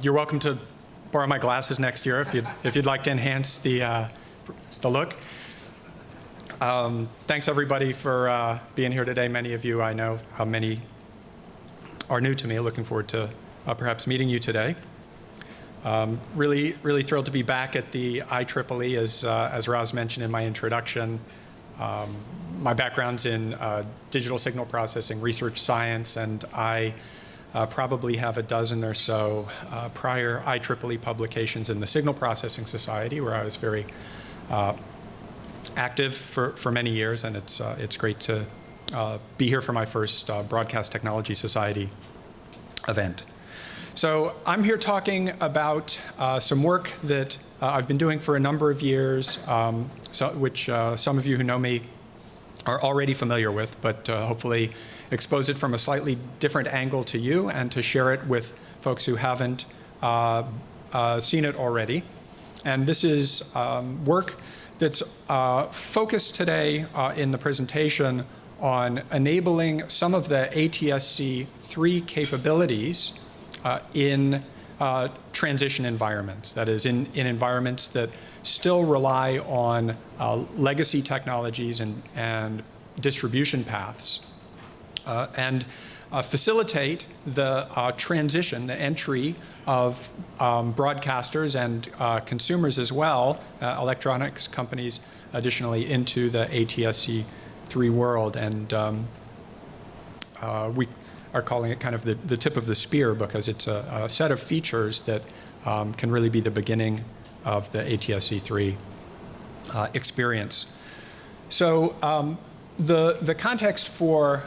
You're welcome to borrow my glasses next year if you'd like to enhance the look. Thanks everybody for being here today. Many of you I know, many are new to me. Looking forward to perhaps meeting you today. Really thrilled to be back at the IEEE, as Raz mentioned in my introduction. My background's in digital signal processing, research science, and I probably have a dozen or so prior IEEE publications in the Signal Processing Society, where I was very active for many years, and it's great to be here for my first Broadcast Technology Society event. So I'm here talking about some work that I've been doing for a number of years, which some of you who know me are already familiar with, but hopefully expose it from a slightly different angle to you and to share it with folks who haven't seen it already. And this is work that's focused today in the presentation on enabling some of the ATSC3 capabilities in transition environments, that is, in environments that still rely on legacy technologies and distribution paths, and facilitate the transition, the entry of broadcasters and consumers as well, electronics companies additionally, into the ATSC3 world. And we are calling it kind of the tip of the spear, because it's a set of features that can really be the beginning of the ATSC3 experience. So the context for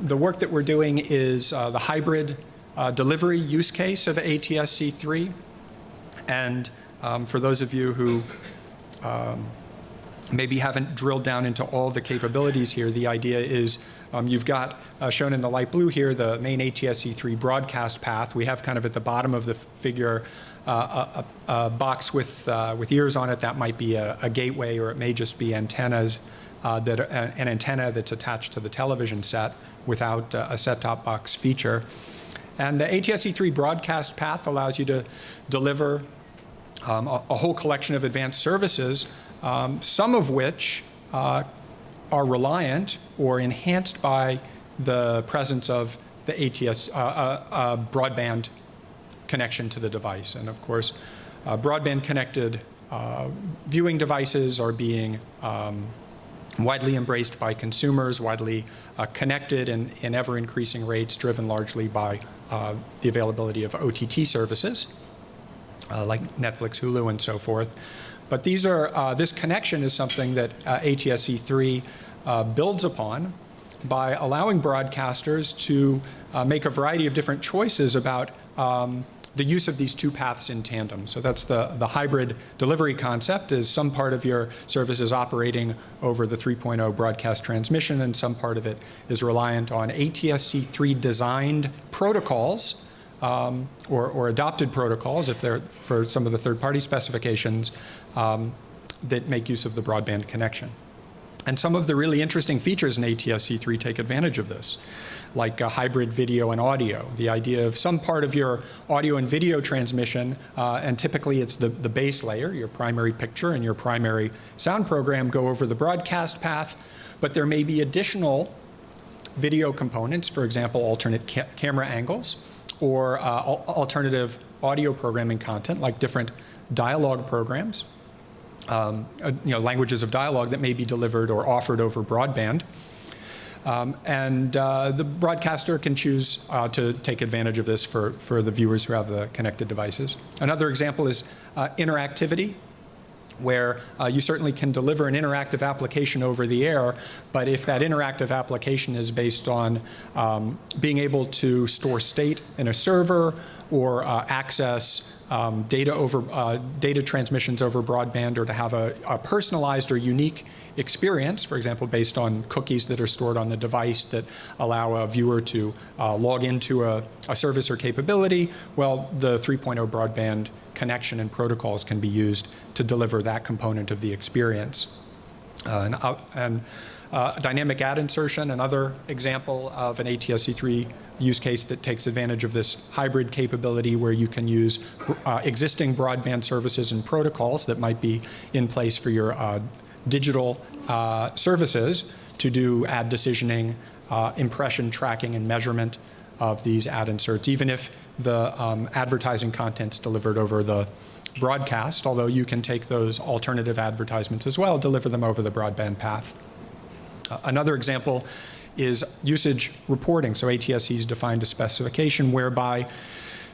the work that we're doing is the hybrid delivery use case of ATSC3. And for those of you who maybe haven't drilled down into all the capabilities here, the idea is you've got shown in the light blue here the main ATSC3 broadcast path. We have kind of at the bottom of the figure a box with ears on it. That might be a gateway, or it may just be antennas, an antenna that's attached to the television set without a set-top box feature. And the ATSC3 broadcast path allows you to deliver a whole collection of advanced services, some of which are reliant or enhanced by the presence of the ATS broadband connection to the device. And of course, broadband connected viewing devices are being widely embraced by consumers, widely connected in ever-increasing rates, driven largely by the availability of OTT services like Netflix, Hulu, and so forth. But these are this connection is something that ATSC3 builds upon by allowing broadcasters to make a variety of different choices about the use of these two paths in tandem. So that's the hybrid delivery concept, is some part of your service is operating over the 3.0 broadcast transmission, and some part of it is reliant on ATSC3 designed protocols, or adopted protocols, if they're for some of the third-party specifications, that make use of the broadband connection. And some of the really interesting features in ATSC3 take advantage of this, like hybrid video and audio. The idea of some part of your audio and video transmission, and typically it's the base layer, your primary picture and your primary sound program, go over the broadcast path, but there may be additional video components, for example, alternate camera angles, or alternative audio programming content, like different dialogue programs. Languages of dialogue that may be delivered or offered over broadband. The broadcaster can choose to take advantage of this for the viewers who have the connected devices. Another example is interactivity, where you certainly can deliver an interactive application over the air, but if that interactive application is based on being able to store state in a server, or access data transmissions over broadband, or to have a personalized or unique experience, for example, based on cookies that are stored on the device that allow a viewer to log into a service or capability, well, the 3.0 broadband connection and protocols can be used to deliver that component of the experience. Dynamic ad insertion, another example of an ATSC3 use case that takes advantage of this hybrid capability where you can use existing broadband services and protocols that might be in place for your digital services to do ad decisioning, impression tracking and measurement of these ad inserts, even if the advertising content's delivered over the broadcast, although you can take those alternative advertisements as well, deliver them over the broadband path. Another example is usage reporting. So ATSC's defined a specification whereby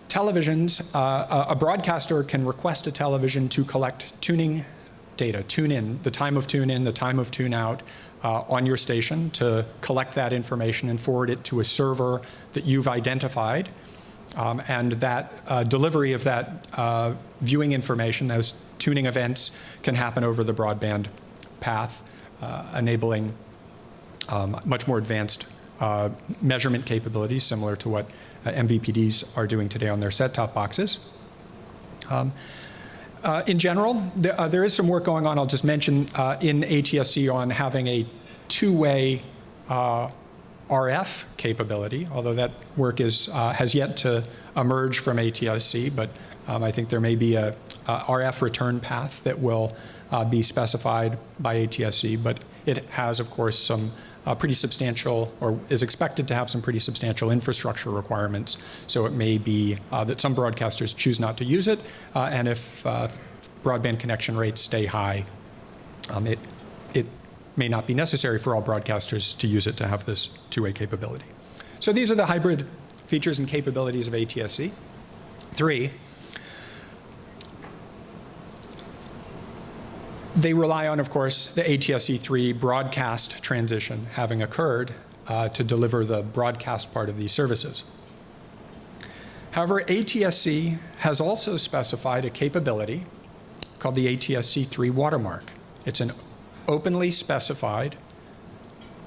televisions, a broadcaster can request a television to collect tuning data, tune in, the time of tune in, the time of tune out on your station, to collect that information and forward it to a server that you've identified. And that delivery of that viewing information, those tuning events, can happen over the broadband path, enabling much more advanced measurement capabilities, similar to what MVPDs are doing today on their set-top boxes. In general, there is some work going on, I'll just mention, in ATSC on having a two-way RF capability, although that work has yet to emerge from ATSC, but I think there may be a RF return path that will be specified by ATSC, but it has, of course, some pretty substantial, or is expected to have some pretty substantial infrastructure requirements. So it may be that some broadcasters choose not to use it, and if broadband connection rates stay high, it may not be necessary for all broadcasters to use it to have this two-way capability. So these are the hybrid features and capabilities of ATSC 3. They rely on, of course, the ATSC3 broadcast transition having occurred to deliver the broadcast part of these services. However, ATSC has also specified a capability called the ATSC3 watermark. It's an openly specified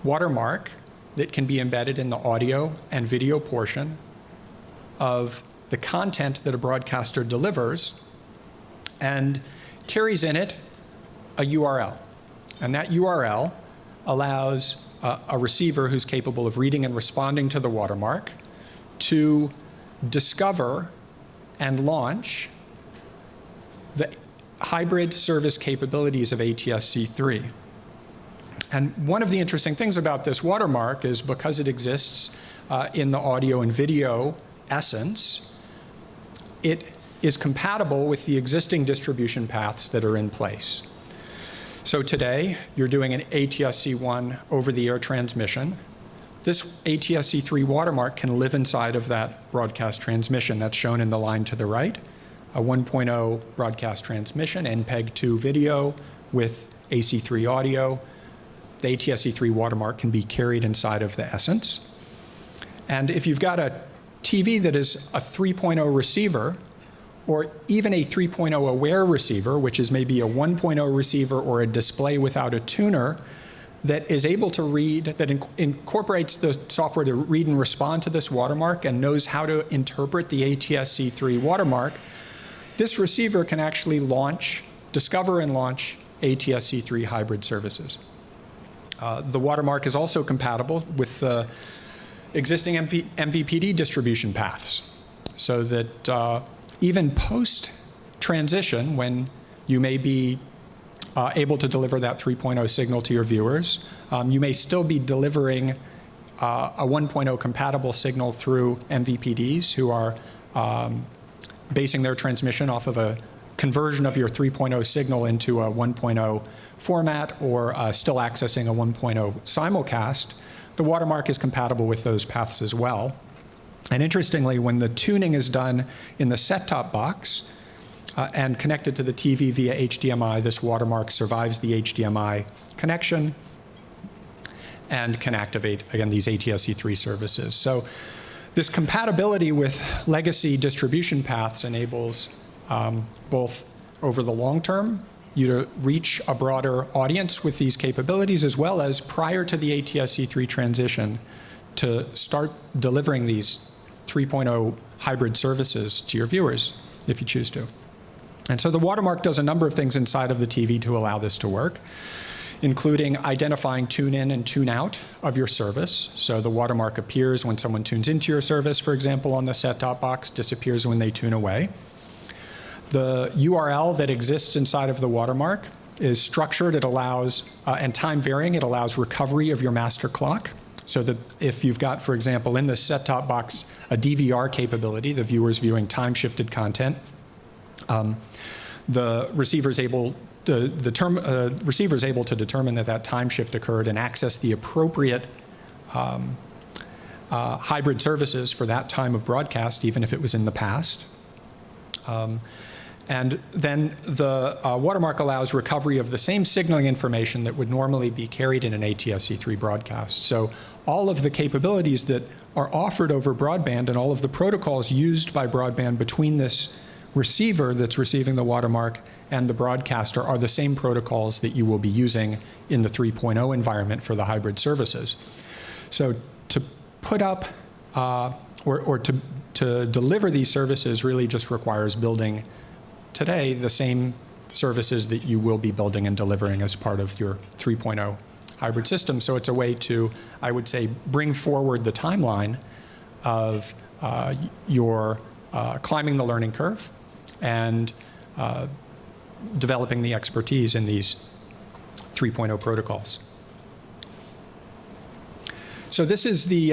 watermark that can be embedded in the audio and video portion of the content that a broadcaster delivers and carries in it a URL. And that URL allows a receiver who's capable of reading and responding to the watermark to discover and launch the hybrid service capabilities of ATSC3. And one of the interesting things about this watermark is because it exists in the audio and video essence, it is compatible with the existing distribution paths that are in place. So today, you're doing an ATSC1 over-the-air transmission. This ATSC3 watermark can live inside of that broadcast transmission. That's shown in the line to the right, a 1.0 broadcast transmission, MPEG-2 video with AC3 audio. The ATSC3 watermark can be carried inside of the essence. And if you've got a TV that is a 3.0 receiver, or even a 3.0 aware receiver, which is maybe a 1.0 receiver or a display without a tuner, that is able to read, that incorporates the software to read and respond to this watermark and knows how to interpret the ATSC3 watermark, this receiver can actually discover and launch ATSC3 hybrid services. The watermark is also compatible with the existing MVPD distribution paths, so that even post-transition, when you may be able to deliver that 3.0 signal to your viewers, you may still be delivering a 1.0 compatible signal through MVPDs who are basing their transmission off of a conversion of your 3.0 signal into a 1.0 format, or still accessing a 1.0 simulcast. The watermark is compatible with those paths as well. And interestingly, when the tuning is done in the set-top box and connected to the TV via HDMI, this watermark survives the HDMI connection and can activate, again, these ATSC3 services. So this compatibility with legacy distribution paths enables both over the long term, you to reach a broader audience with these capabilities, as well as prior to the ATSC3 transition to start delivering these 3.0 hybrid services to your viewers, if you choose to. And so the watermark does a number of things inside of the TV to allow this to work. including identifying tune in and tune out of your service. So the watermark appears when someone tunes into your service, for example, on the set-top box, disappears when they tune away. The URL that exists inside of the watermark is structured. It allows, and time varying, it allows recovery of your master clock. So that if you've got, for example, in the set-top box, a DVR capability, the viewer's viewing time-shifted content, the receiver is able to determine that that time shift occurred and access the appropriate hybrid services for that time of broadcast, even if it was in the past. And then the watermark allows recovery of the same signaling information that would normally be carried in an ATSC3 broadcast. So all of the capabilities that are offered over broadband and all of the protocols used by broadband between this receiver that's receiving the watermark and the broadcaster are the same protocols that you will be using in the 3.0 environment for the hybrid services. So to put up or to deliver these services really just requires building today the same services that you will be building and delivering as part of your 3.0 hybrid system. So it's a way to, I would say, bring forward the timeline of your climbing the learning curve and developing the expertise in these 3.0 protocols. So this is the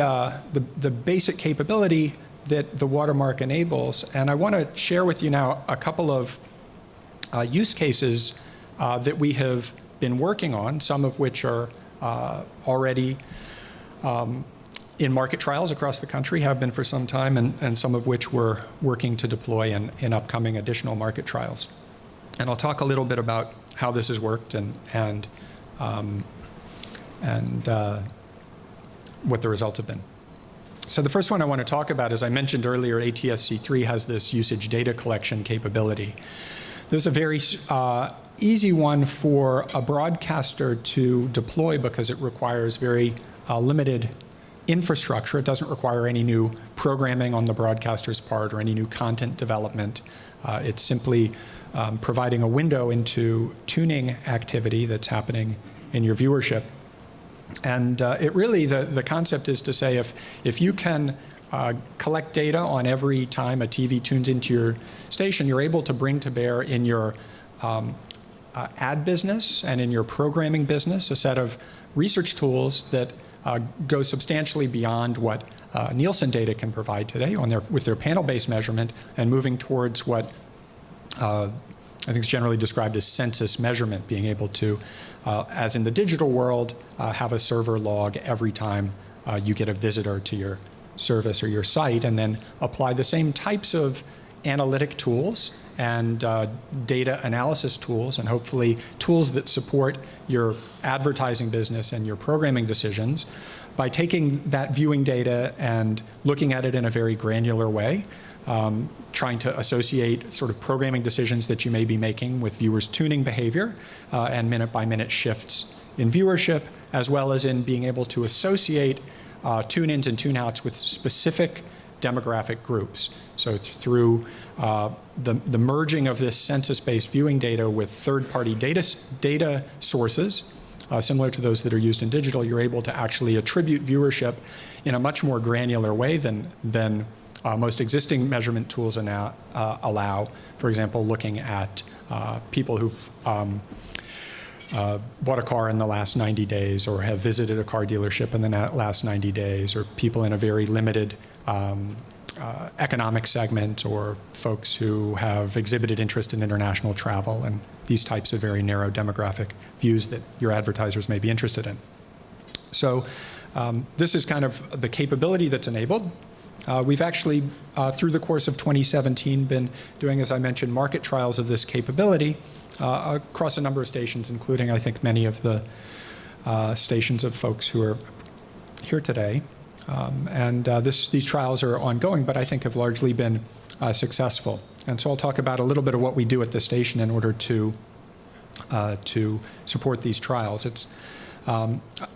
basic capability that the watermark enables, and I want to share with you now a couple of use cases that we have been working on, some of which are already in market trials across the country, have been for some time, and some of which we're working to deploy in upcoming additional market trials. And I'll talk a little bit about how this has worked and what the results have been. So the first one I want to talk about, as I mentioned earlier, ATSC3 has this usage data collection capability. There's a very easy one for a broadcaster to deploy because it requires very limited infrastructure. It doesn't require any new programming on the broadcaster's part or any new content development. It's simply providing a window into tuning activity that's happening in your viewership. And it really, the concept is to say if you can collect data on every time a TV tunes into your station, you're able to bring to bear in your ad business and in your programming business a set of research tools that go substantially beyond what Nielsen data can provide today with their panel-based measurement and moving towards what I think is generally described as census measurement, being able to, as in the digital world, have a server log every time you get a visitor to your service or your site, and then apply the same types of analytic tools and data analysis tools, and hopefully tools that support your advertising business and your programming decisions by taking that viewing data and looking at it in a very granular way, trying to associate sort of programming decisions that you may be making with viewers' tuning behavior and minute-by-minute shifts in viewership, as well as in being able to associate tune-ins and tune-outs with specific demographic groups. So through the merging of this census-based viewing data with third-party data sources, similar to those that are used in digital, you're able to actually attribute viewership in a much more granular way than most existing measurement tools allow. For example, looking at people who've bought a car in the last 90 days or have visited a car dealership in the last 90 days, or people in a very limited economic segment, or folks who have exhibited interest in international travel, and these types of very narrow demographic views that your advertisers may be interested in. So this is kind of the capability that's enabled. We've actually, through the course of 2017, been doing, as I mentioned, market trials of this capability across a number of stations, including, I think, many of the stations of folks who are here today. These trials are ongoing, but I think have largely been successful. And so I'll talk about a little bit of what we do at the station in order to support these trials. It's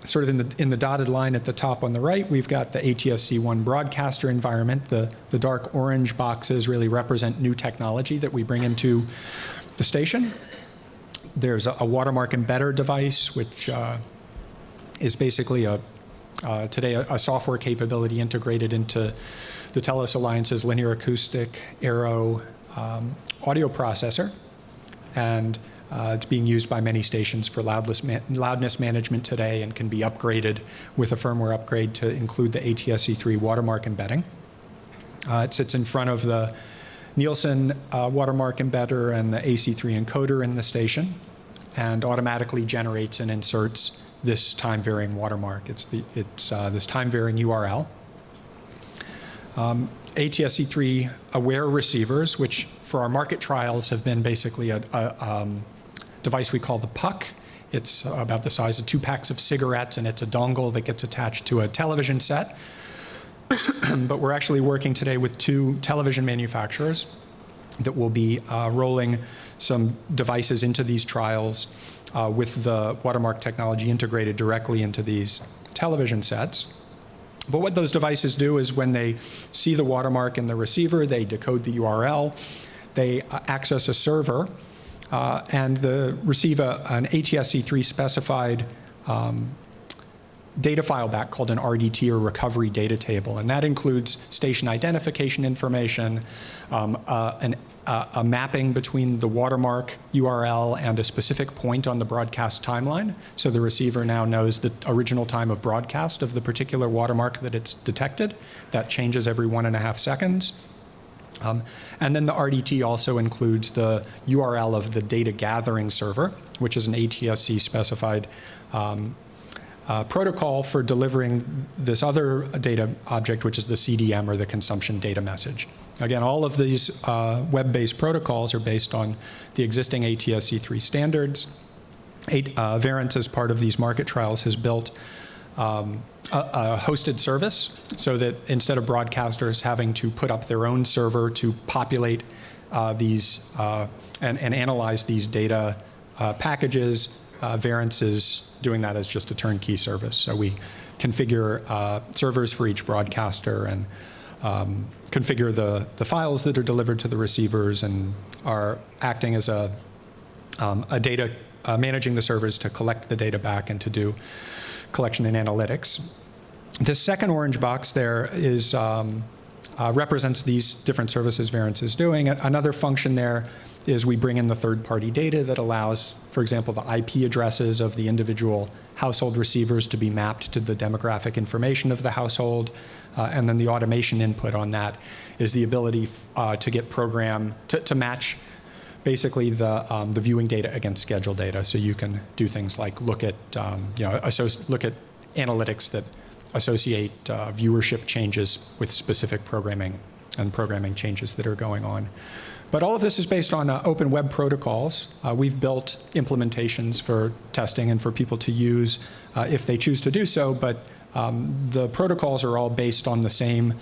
sort of in the dotted line at the top on the right, we've got the ATSC1 broadcaster environment. The dark orange boxes really represent new technology that we bring into the station. There's a Watermark embedder device, which is basically today a software capability integrated into the Telos Alliance's linear acoustic Aero audio processor, and it's being used by many stations for loudness management today, and can be upgraded with a firmware upgrade to include the ATSC3 Watermark embedding. It sits in front of the Nielsen Watermark embedder and the AC3 encoder in the station, and automatically generates and inserts this time-varying watermark. It's this time-varying URL. ATSC3 aware receivers, which for our market trials have been basically a device we call the puck. It's about the size of 2 packs of cigarettes, and it's a dongle that gets attached to a television set. But we're actually working today with 2 television manufacturers that will be rolling some devices into these trials with the Watermark technology integrated directly into these television sets. But what those devices do is when they see the watermark in the receiver, they decode the URL, they access a server, and receive an ATSC3 specified data file back called an RDT, or recovery data table. And that includes station identification information, a mapping between the watermark URL and a specific point on the broadcast timeline. So the receiver now knows the original time of broadcast of the particular watermark that it's detected. That changes every 1.5 seconds. And then the RDT also includes the URL of the data gathering server, which is an ATSC specified protocol for delivering this other data object, which is the CDM, or the consumption data message. Again, all of these web-based protocols are based on the existing ATSC3 standards. Verance, as part of these market trials, has built a hosted service, so that instead of broadcasters having to put up their own server to populate these and analyze these data packages, Verance is doing that as just a turnkey service. So we configure servers for each broadcaster, and configure the files that are delivered to the receivers, and are acting as a data, managing the servers to collect the data back and to do collection and analytics. This second orange box there is represents these different services Verance is doing. Another function there is we bring in the third-party data that allows, for example, the IP addresses of the individual household receivers to be mapped to the demographic information of the household. And then the automation input on that is the ability to get to match basically the viewing data against schedule data. So you can do things like look at analytics that associate viewership changes with specific programming and programming changes that are going on. But all of this is based on open web protocols. We've built implementations for testing and for people to use if they choose to do so, but the protocols are all based on the same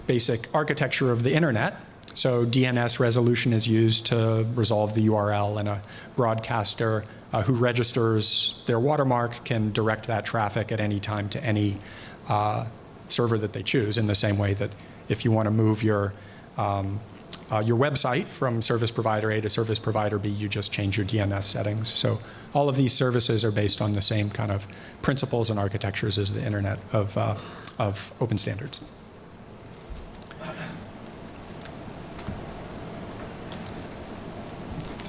basic architecture of the internet. So DNS resolution is used to resolve the URL, and a broadcaster who registers their watermark can direct that traffic at any time to any server that they choose, in the same way that if you want to move your website from service provider A to service provider B, you just change your DNS settings. So all of these services are based on the same kind of principles and architectures as the internet of open standards.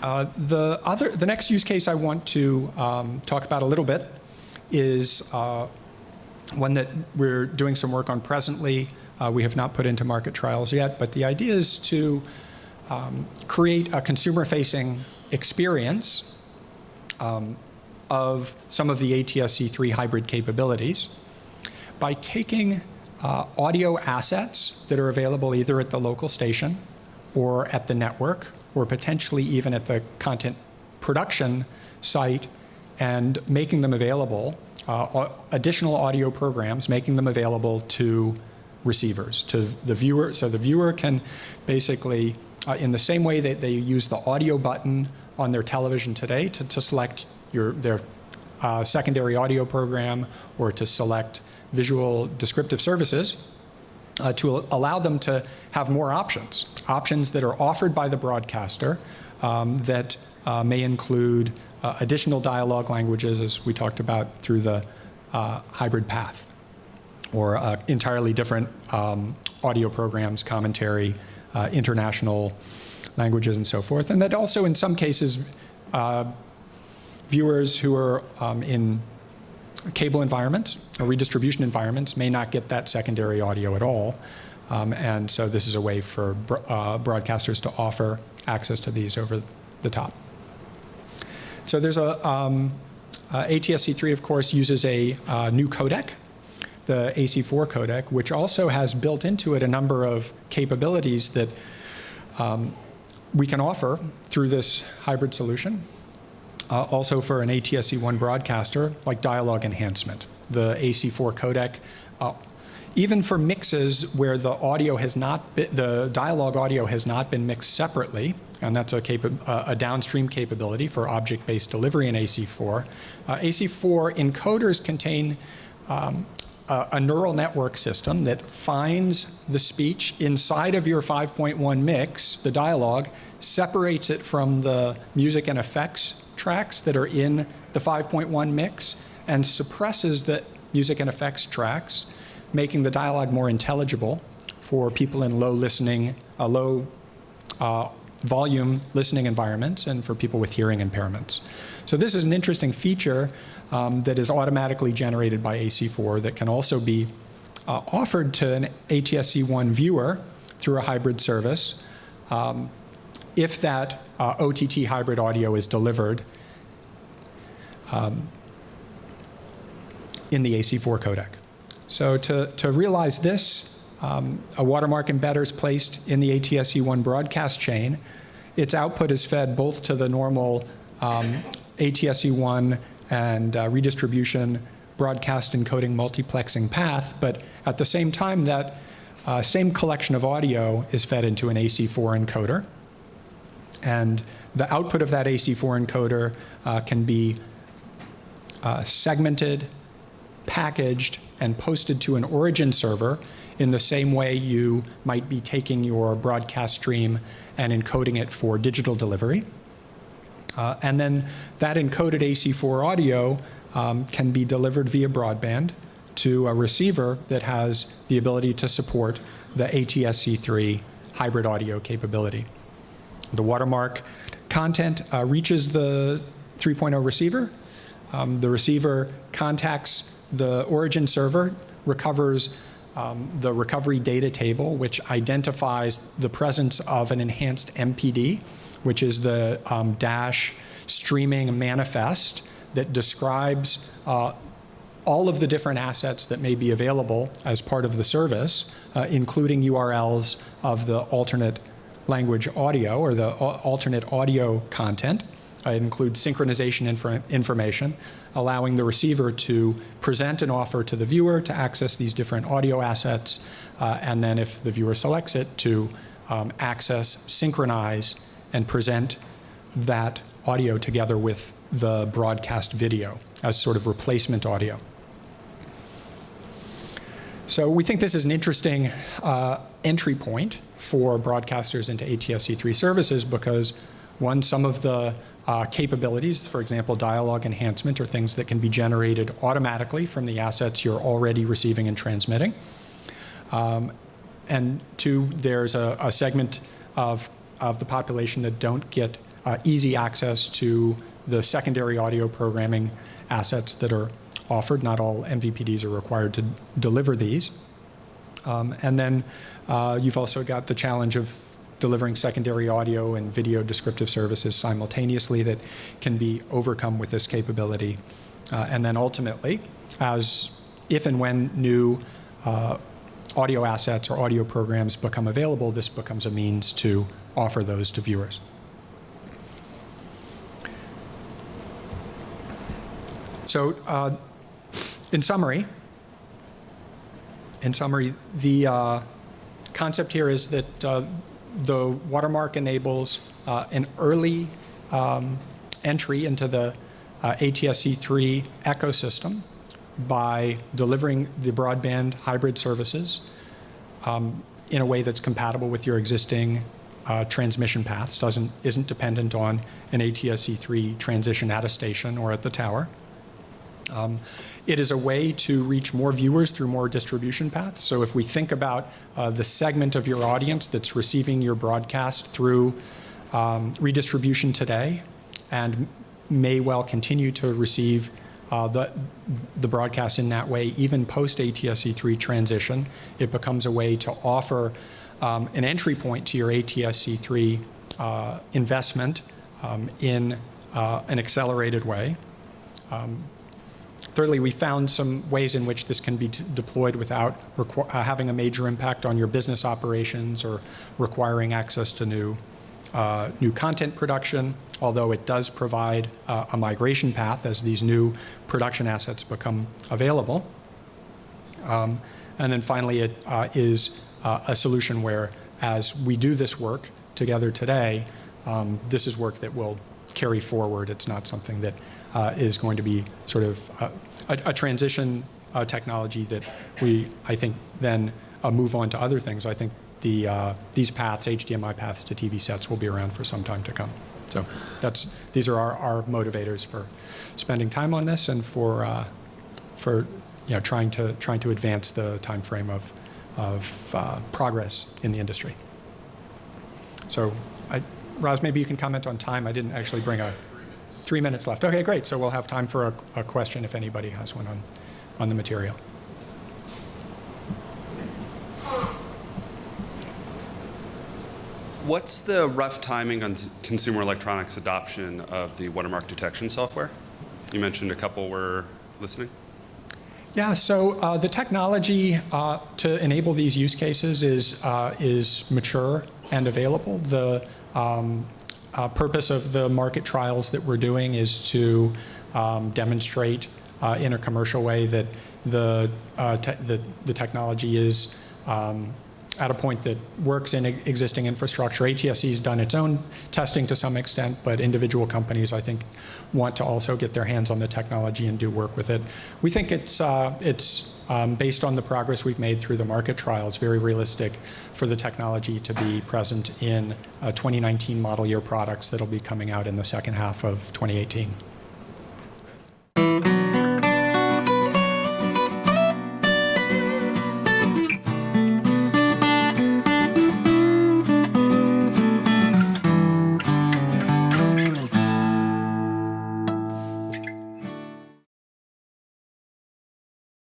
The next use case I want to talk about a little bit is one that we're doing some work on presently. We have not put into market trials yet, but the idea is to create a consumer-facing experience of some of the ATSC3 hybrid capabilities by taking audio assets that are available either at the local station or at the network, or potentially even at the content production site, and making them available, additional audio programs, making them available to receivers, to the viewer. So the viewer can basically, in the same way that they use the audio button on their television today to select their secondary audio program, or to select visual descriptive services, to allow them to have more options that are offered by the broadcaster that may include additional dialogue languages, as we talked about, through the hybrid path, or entirely different audio programs, commentary, international languages, and so forth. And that also, in some cases, viewers who are in cable environments or redistribution environments may not get that secondary audio at all. And so this is a way for broadcasters to offer access to these over the top. So there's ATSC3, of course, uses a new codec, the AC4 codec, which also has built into it a number of capabilities that we can offer through this hybrid solution. Also for an ATSC1 broadcaster, like dialogue enhancement. The AC4 codec, even for mixes where the audio has not been, the dialogue audio has not been mixed separately, and that's a downstream capability for object-based delivery in AC4. AC4 encoders contain a neural network system that finds the speech inside of your 5.1 mix, the dialogue, separates it from the music and effects tracks that are in the 5.1 mix, and suppresses the music and effects tracks, making the dialogue more intelligible for people in low volume listening environments and for people with hearing impairments. So this is an interesting feature that is automatically generated by AC4 that can also be offered to an ATSC1 viewer through a hybrid service if that OTT hybrid audio is delivered in the AC4 codec. So to realize this, a Watermark embedder is placed in the ATSC1 broadcast chain. Its output is fed both to the normal ATSC1 and redistribution broadcast encoding multiplexing path, but at the same time that same collection of audio is fed into an AC4 encoder. And the output of that AC4 encoder can be segmented, packaged, and posted to an origin server in the same way you might be taking your broadcast stream and encoding it for digital delivery. And then that encoded AC4 audio can be delivered via broadband to a receiver that has the ability to support the ATSC3 hybrid audio capability. The Watermark content reaches the 3.0 receiver. The receiver contacts the origin server, recovers the recovery data table, which identifies the presence of an enhanced MPD, which is the dash streaming manifest that describes all of the different assets that may be available as part of the service, including URLs of the alternate language audio or the alternate audio content. It includes synchronization information, allowing the receiver to present an offer to the viewer to access these different audio assets, and then if the viewer selects it, to access, synchronize, and present that audio together with the broadcast video as sort of replacement audio. So we think this is an interesting entry point for broadcasters into ATSC3 services because, one, some of the capabilities, for example, dialogue enhancement, are things that can be generated automatically from the assets you're already receiving and transmitting. And two, there's a segment of the population that don't get easy access to the secondary audio programming assets that are offered. Not all MVPDs are required to deliver these. And then you've also got the challenge of delivering secondary audio and video descriptive services simultaneously that can be overcome with this capability. And then ultimately, if and when new audio assets or audio programs become available, this becomes a means to offer those to viewers. So in summary, the concept here is that the Watermark enables an early entry into the ATSC3 ecosystem by delivering the broadband hybrid services in a way that's compatible with your existing transmission paths, isn't dependent on an ATSC3 transition at a station or at the tower. It is a way to reach more viewers through more distribution paths. So if we think about the segment of your audience that's receiving your broadcast through redistribution today and may well continue to receive the broadcast in that way, even post ATSC3 transition, it becomes a way to offer an entry point to your ATSC3 investment in an accelerated way. Thirdly, we found some ways in which this can be deployed without having a major impact on your business operations or requiring access to new content production, although it does provide a migration path as these new production assets become available. And then finally, it is a solution where, as we do this work together today, this is work that will carry forward. It's not something that is going to be sort of a transition technology that I think, then move on to other things. I think these paths, HDMI paths to TV sets, will be around for some time to come. So these are our motivators for spending time on this and for trying to advance the time frame of progress in the industry. So, Roz, maybe you can comment on time. I didn't actually bring 3 minutes left. Okay, great. So we'll have time for a question if anybody has one on the material. What's the rough timing on consumer electronics adoption of the watermark detection software? You mentioned a couple were listening. Yeah, so the technology to enable these use cases is mature and available. The purpose of the market trials that we're doing is to demonstrate in a commercial way that the technology is at a point that works in existing infrastructure. ATSC has done its own testing to some extent, but individual companies, I think, want to also get their hands on the technology and do work with it. We think it's based on the progress we've made through the market trials, very realistic for the technology to be present in 2019 model year products that'll be coming out in the second half of 2018.